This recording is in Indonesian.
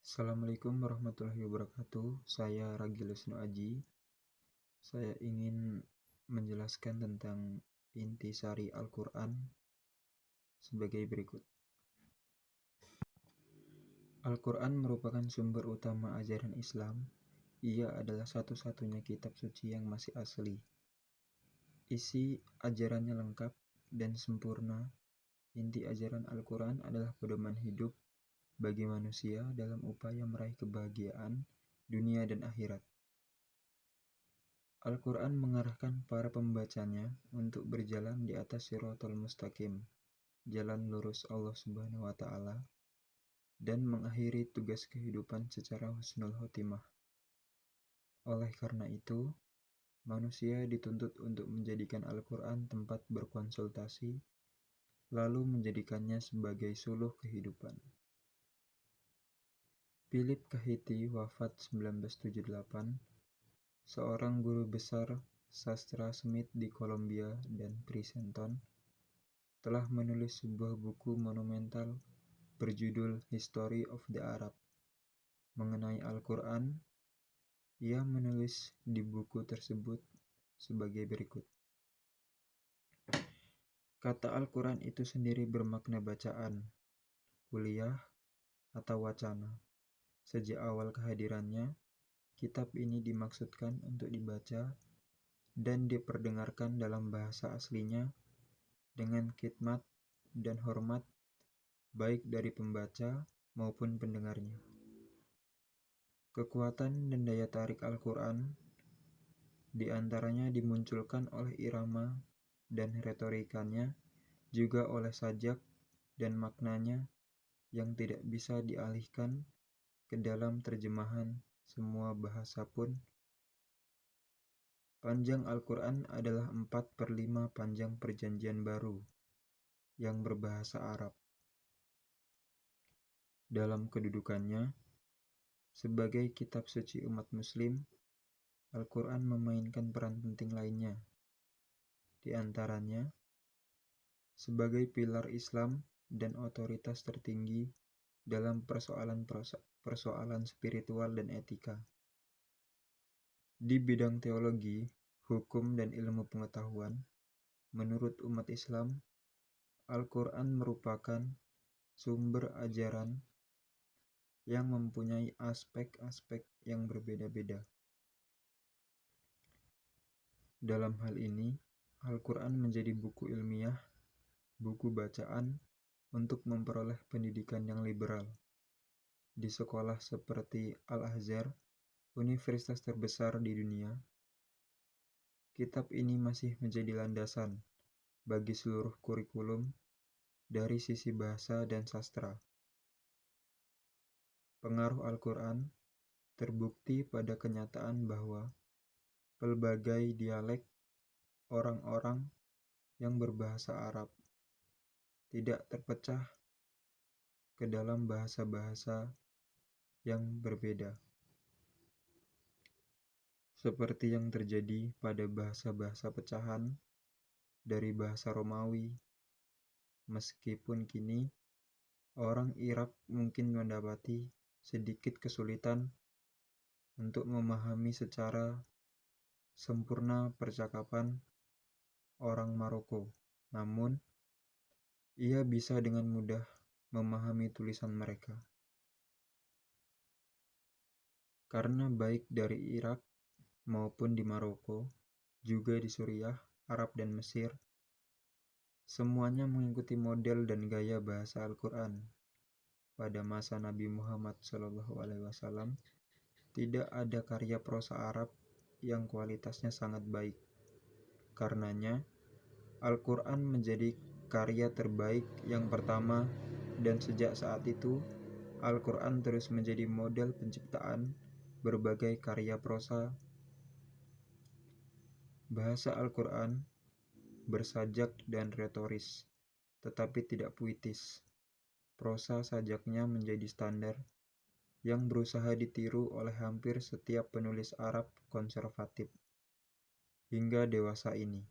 Assalamualaikum warahmatullahi wabarakatuh. Saya Ragilus Nuaji. Saya ingin menjelaskan tentang intisari Al-Quran sebagai berikut. Al-Quran merupakan sumber utama ajaran Islam. Ia adalah satu-satunya kitab suci yang masih asli. Isi ajarannya lengkap dan sempurna. Inti ajaran Al-Quran adalah pedoman hidup bagi manusia dalam upaya meraih kebahagiaan dunia dan akhirat. Al-Quran mengarahkan para pembacanya untuk berjalan di atas Shirathul Mustaqim, jalan lurus Allah Subhanahu wa Ta'ala, dan mengakhiri tugas kehidupan secara husnul khotimah. Oleh karena itu, manusia dituntut untuk menjadikan Al-Quran tempat berkonsultasi, lalu menjadikannya sebagai suluh kehidupan. Philip Kahiti wafat 1978, seorang guru besar sastra Smith di Columbia dan Princeton, telah menulis sebuah buku monumental berjudul History of the Arab. Mengenai Al-Quran, ia menulis di buku tersebut sebagai berikut. Kata Al-Quran itu sendiri bermakna bacaan, kuliah, atau wacana. Sejak awal kehadirannya, kitab ini dimaksudkan untuk dibaca dan diperdengarkan dalam bahasa aslinya dengan khidmat dan hormat baik dari pembaca maupun pendengarnya. Kekuatan dan daya tarik Al-Quran diantaranya dimunculkan oleh irama dan retorikanya, juga oleh sajak dan maknanya yang tidak bisa dialihkan ke dalam terjemahan semua bahasa pun. Panjang Al-Quran adalah 4/5 panjang Perjanjian Baru yang berbahasa Arab. Dalam kedudukannya sebagai kitab suci umat muslim, Al-Quran memainkan peran penting lainnya, di antaranya sebagai pilar Islam dan otoritas tertinggi dalam persoalan spiritual dan etika. Di bidang teologi, hukum, dan ilmu pengetahuan, menurut umat Islam, Al-Quran merupakan sumber ajaran yang mempunyai aspek-aspek yang berbeda-beda. Dalam hal ini, Al-Quran menjadi buku ilmiah, buku bacaan untuk memperoleh pendidikan yang liberal. Di sekolah seperti Al-Azhar, universitas terbesar di dunia, kitab ini masih menjadi landasan bagi seluruh kurikulum dari sisi bahasa dan sastra. Pengaruh Al-Quran terbukti pada kenyataan bahwa pelbagai dialek orang-orang yang berbahasa Arab tidak terpecah ke dalam bahasa-bahasa yang berbeda, seperti yang terjadi pada bahasa-bahasa pecahan dari bahasa Romawi. Meskipun kini orang Irak mungkin mendapati sedikit kesulitan untuk memahami secara sempurna percakapan orang Maroko, namun ia bisa dengan mudah memahami tulisan mereka. Karena baik dari Irak maupun di Maroko, juga di Suriah, Arab, dan Mesir, semuanya mengikuti model dan gaya bahasa Al-Quran. Pada masa Nabi Muhammad SAW, tidak ada karya prosa Arab yang kualitasnya sangat baik. Karenanya, Al-Quran menjadi karya terbaik yang pertama, dan sejak saat itu, Al-Quran terus menjadi model penciptaan berbagai karya prosa. Bahasa Al-Quran bersajak dan retoris, tetapi tidak puitis. Prosa sajaknya menjadi standar yang berusaha ditiru oleh hampir setiap penulis Arab konservatif hingga dewasa ini.